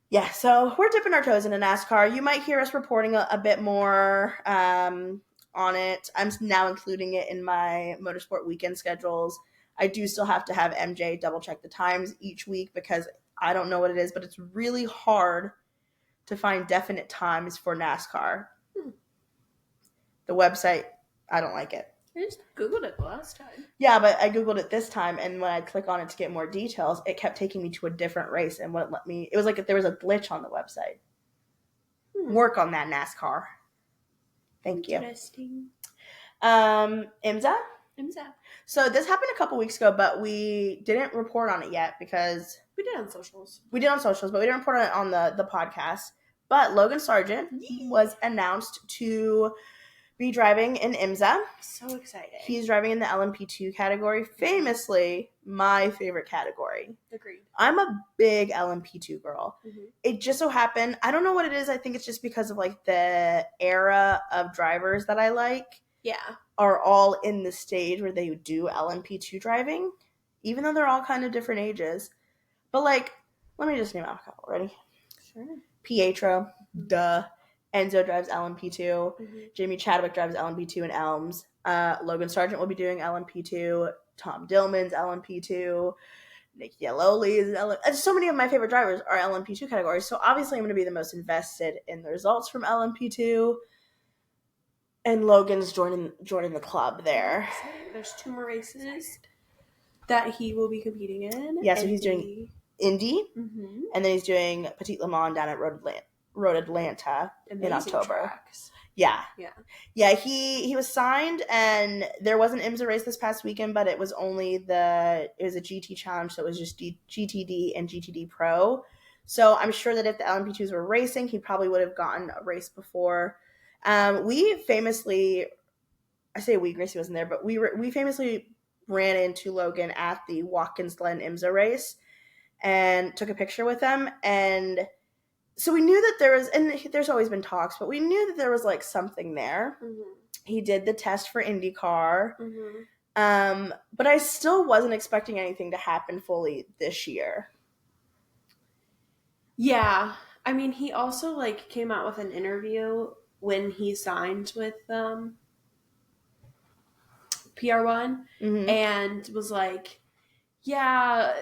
Yeah, so we're dipping our toes into NASCAR. You might hear us reporting a bit more on it. I'm now including it in my motorsport weekend schedules. I do still have to have MJ double check the times each week because I don't know what it is, but it's really hard to find definite times for NASCAR. The website, I don't like it. I just Googled it last time. Yeah, but I Googled it this time, and when I click on it to get more details, it kept taking me to a different race, and wouldn't let me. It was like if there was a glitch on the website. Work on that, NASCAR. Thank you. Interesting. IMSA? IMSA. So this happened a couple weeks ago, but we didn't report on it yet because... We did on socials. We did on socials, but we didn't report on it on the podcast. But Logan Sargeant was announced to be driving in IMSA. So excited. He's driving in the LMP2 category. Famously, my favorite category. Agreed. I'm a big LMP2 girl. It just so happened, I don't know what it is. I think it's just because of like the era of drivers that I like. Yeah. Are all in the stage where they do LMP2 driving, even though they're all kind of different ages. But like, let me just name out a couple. Ready? Sure. Pietro, duh. Enzo drives LMP2. Jamie Chadwick drives LMP2 in Elms. Logan Sargeant will be doing LMP2. Tom Dillman's LMP2. Nick Yeloli is LMP2. So many of my favorite drivers are LMP2 categories. So obviously I'm going to be the most invested in the results from LMP2. And Logan's joining the club there. There's 2 more races that he will be competing in. Yeah, so he's doing Indy, and then he's doing Petit Le Mans down at Road Atlanta in October. Tracks. Yeah. He was signed, and there was an IMSA race this past weekend, but it was only it was a GT challenge, so it was just GTD and GTD Pro. So I'm sure that if the LMP2s were racing, he probably would have gotten a race before. We famously I say Gracie wasn't there, but we famously ran into Logan at the Watkins Glen IMSA race and took a picture with him. And so we knew that there was, and there's always been talks, but we knew that there was like something there. Mm-hmm. He did the test for IndyCar. Mm-hmm. But I still wasn't expecting anything to happen fully this year. Yeah. I mean, he also like came out with an interview when he signed with PR1 and was like, yeah,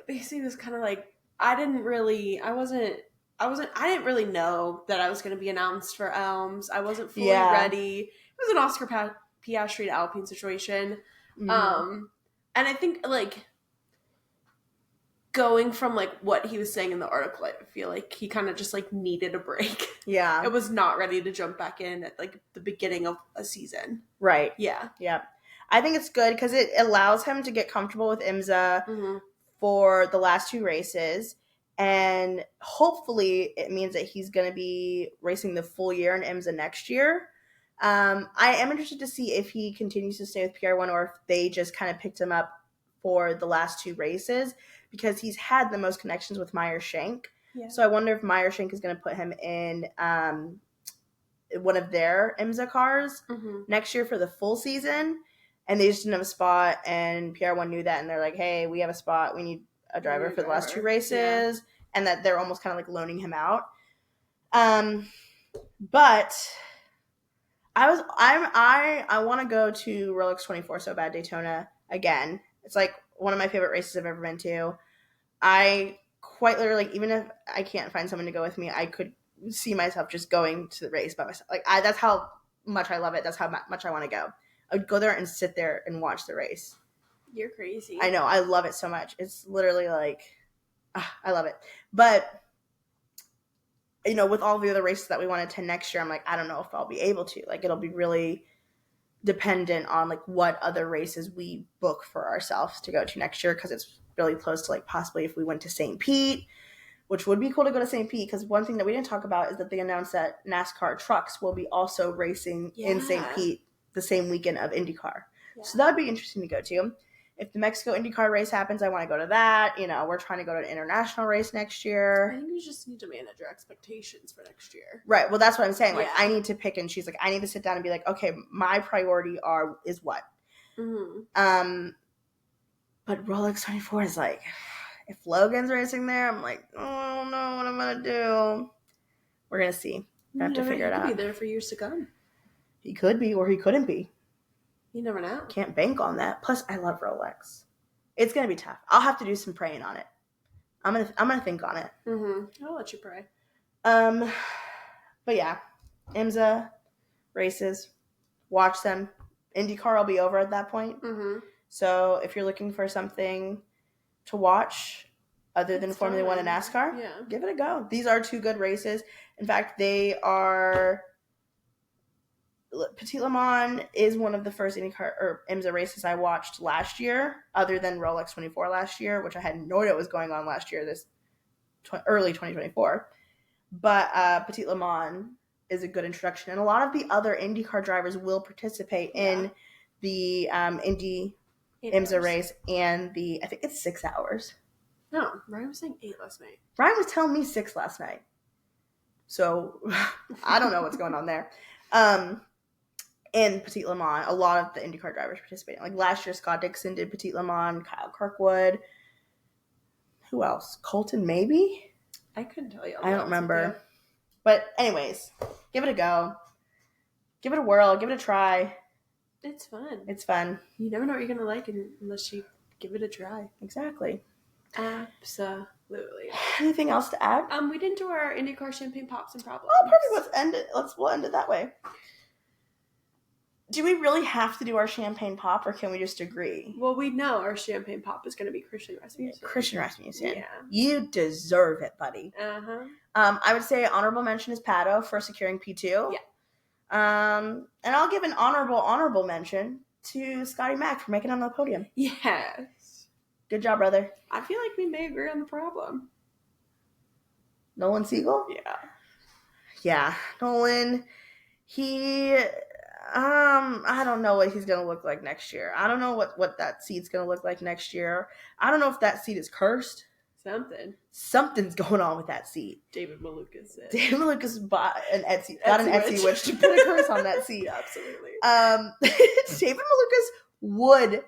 basically was kind of like, I didn't really know that I was going to be announced for Elms. I wasn't fully ready. It was an Oscar Piastri to Alpine situation. And I think like going from like what he was saying in the article, I feel like he kind of just like needed a break. Yeah. It was not ready to jump back in at like the beginning of a season. Right. Yeah. Yeah. I think it's good because it allows him to get comfortable with IMSA for the last 2 races. And hopefully it means that he's going to be racing the full year in IMSA next year. I am interested to see if he continues to stay with PR1 or if they just kind of picked him up for the last 2 races because he's had the most connections with Meyer Shank. Yeah. So I wonder if Meyer Shank is going to put him in one of their IMSA cars next year for the full season. And they just didn't have a spot, and PR1 knew that, and they're like, hey, we have a spot. We need a driver for the last 2 races. Yeah. And that they're almost kind of like loaning him out. But I want to go to Rolex 24 so bad, Daytona again. It's like one of my favorite races I've ever been to. I quite literally, even if I can't find someone to go with me, I could see myself just going to the race by myself. Like that's how much I love it. That's how much I want to go. I would go there and sit there and watch the race. You're crazy. I know. I love it so much. It's literally like, I love it. But, you know, with all the other races that we want to attend next year, I'm like, I don't know if I'll be able to. Like, it'll be really dependent on, like, what other races we book for ourselves to go to next year because it's really close to, like, possibly if we went to St. Pete, which would be cool to go to St. Pete because one thing that we didn't talk about is that they announced that NASCAR trucks will be also racing in St. Pete the same weekend of IndyCar. Yeah. So that would be interesting to go to. If the Mexico IndyCar race happens, I want to go to that. You know, we're trying to go to an international race next year. I think we just need to manage our expectations for next year. Right. Well, that's what I'm saying. Like, I need to pick and choose. Like, I need to sit down and be like, okay, my priority is what? Mm-hmm. But Rolex 24 is like, if Logan's racing there, I'm like, oh, I don't know what I'm going to do. We're going to see. I have to figure it out. He could be there for years to come. He could be, or he couldn't be. You never know. Can't bank on that. Plus, I love Rolex. It's gonna be tough. I'll have to do some praying on it. I'm gonna think on it. I'll let you pray. But yeah, IMSA races, watch them. IndyCar will be over at that point. So if you're looking for something to watch other than Formula 1 and NASCAR, give it a go. These are 2 good races. In fact, they are. Petit Le Mans is one of the first IndyCar or IMSA races I watched last year, other than Rolex 24 last year, which I had no idea was going on last year, early 2024. But Petit Le Mans is a good introduction, and a lot of the other IndyCar drivers will participate in the Indy IMSA race, and I think it's 6 hours. No, Ryan was saying 8 last night. Ryan was telling me 6 last night. So I don't know what's going on there. In Petit Le Mans, a lot of the IndyCar drivers participated. Like last year, Scott Dixon did Petit Le Mans, Kyle Kirkwood. Who else? Colton, maybe? I couldn't tell you. I don't remember. But anyways, give it a go. Give it a whirl. Give it a try. It's fun. It's fun. You never know what you're going to like unless you give it a try. Exactly. Absolutely. Anything else to add? We didn't do our IndyCar champagne pops and problems. Oh, perfect. Let's end it. We'll end it that way. Do we really have to do our champagne pop, or can we just agree? Well, we know our champagne pop is going to be Christian Rasmussen. Christian Rasmussen. Yeah. You deserve it, buddy. I would say honorable mention is Pato for securing P2. Yeah. And I'll give an honorable mention to Scotty Mack for making it on the podium. Yes. Good job, brother. I feel like we may agree on the problem. Nolan Siegel? Yeah. Yeah. Nolan, he... I don't know what he's gonna look like next year. I don't know what that seat's gonna look like next year. I don't know if that seat is cursed. Something's going on with that seat. David Malukas said. David Malukas bought an Etsy witch to put a curse on that seat. Absolutely. David Malukas would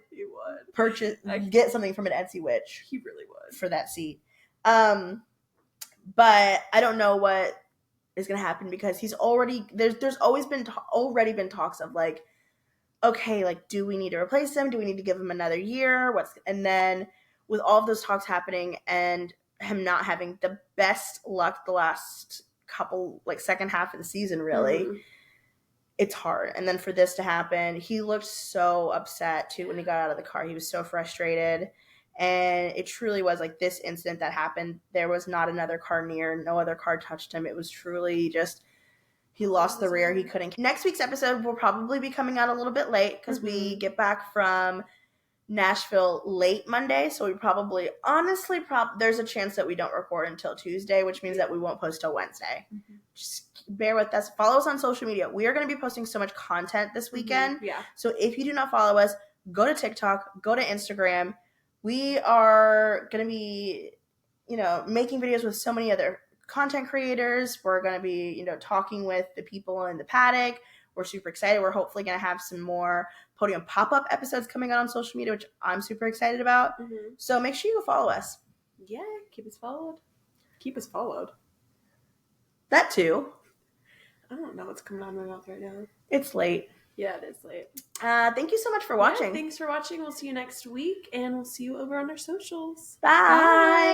get something from an Etsy witch. He really would for that seat. But I don't know what is going to happen because he's already there's always been talks of like, okay, like, do we need to replace him? Do we need to give him another year? And then with all of those talks happening and him not having the best luck the last couple, like, second half of the season, really, it's hard. And then for this to happen, he looked so upset too when he got out of the car. He was so frustrated. And it truly was like this incident that happened. There was not another car near. No other car touched him. It was truly just, he lost the rear. He couldn't. Next week's episode will probably be coming out a little bit late because we get back from Nashville late Monday. So we probably, honestly, there's a chance that we don't record until Tuesday, which means that we won't post till Wednesday. Just bear with us. Follow us on social media. We are going to be posting so much content this weekend. Yeah. So if you do not follow us, go to TikTok, go to Instagram. We are going to be, making videos with so many other content creators. We're going to be, talking with the people in the paddock. We're super excited. We're hopefully going to have some more Podium Pop-Up episodes coming out on social media, which I'm super excited about. So make sure you go follow us. Yeah, keep us followed. That too. I don't know what's coming out of my mouth right now. It's late. Yeah, it is late. Thank you so much for watching. Yeah, thanks for watching. We'll see you next week, and we'll see you over on our socials. Bye.